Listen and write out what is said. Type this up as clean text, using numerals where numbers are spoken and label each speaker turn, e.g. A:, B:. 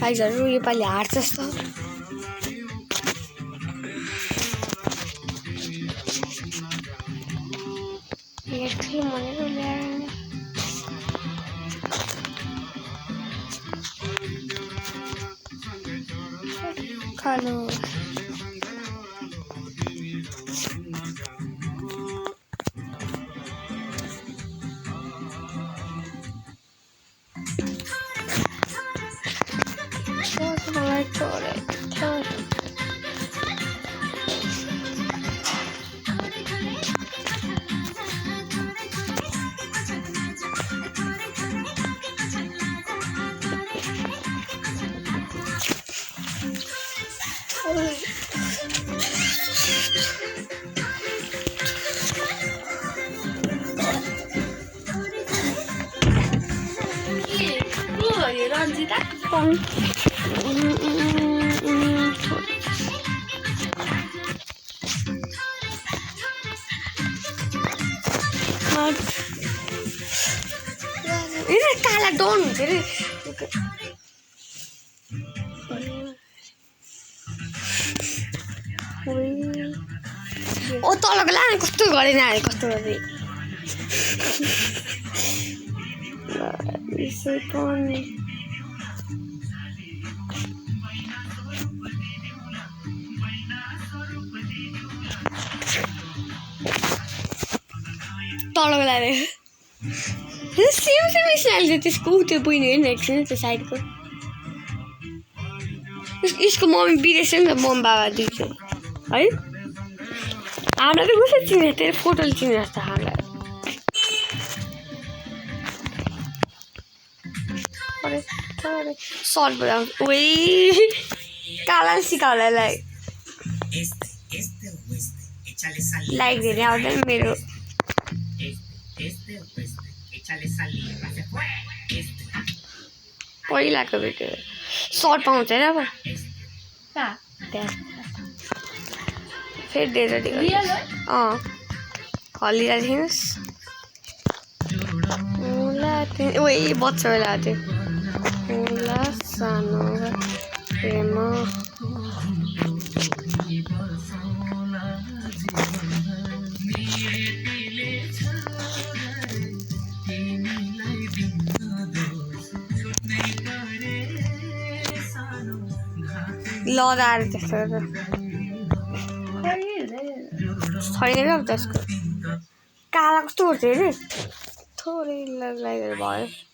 A: गाइजहरु योपालि हार्छ जस्तो हेर्छु भनेर ल्याएर खानु रञ्जिता काला डन हुन्छ रे ओ तलको ला कस्तो गरेन अरे कस्तो गरे यसै पनि तलको लाने सेम स्टाइल थियो त्यसको त्यो बहिनी हेर्न एकछिन त्यो साइडको यसको मम्मी बिरेछ नि त मम्मी बाबा दुई चाहिँ है हामीलाई त कसरी चिनेको थियो फोटोले चिनेको जस्तो हामीलाई सर्ट बनाउँछ ओइ काला सिकाउलाई लाइक धेरै आउँदैन मेरो पहिलाको भिडियो सर्ट पाउँछ होइन अब फेरि धेरै हल्लिरहेको थिइनस् ओइ बच्चा बेला थियो होला सानो प्रेम लदाएर त्यस्तो छैन क्या त्यसको काला कस्तो गर्छ अरे थोरै लगाएर भयो